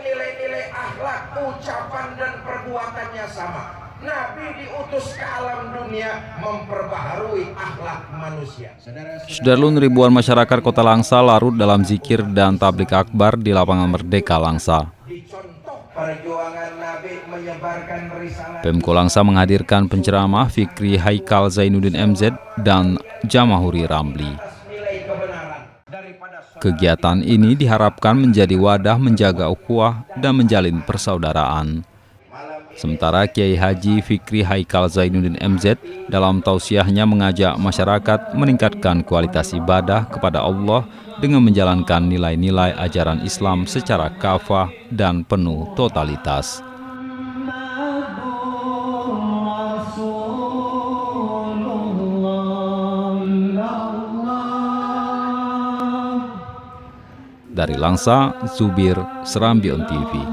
nilai-nilai akhlak, ucapan dan perbuatannya sama. Nabi diutus ke alam dunia memperbaharui akhlak manusia. Sudarlun, ribuan masyarakat Kota Langsa larut dalam zikir dan tablik akbar di lapangan Merdeka Langsa. Perjuangan Nabi menyebarkan risalah. Pemko Langsa menghadirkan penceramah Fikri Haikal Zainuddin MZ dan Jamahuri Ramli. Kegiatan ini diharapkan menjadi wadah menjaga ukhuwah dan menjalin persaudaraan. Sementara Kiai Haji Fikri Haikal Zainuddin MZ dalam tausiahnya mengajak masyarakat meningkatkan kualitas ibadah kepada Allah dengan menjalankan nilai-nilai ajaran Islam secara kafah dan penuh totalitas. Dari Langsa, Zubir, Serambi On TV.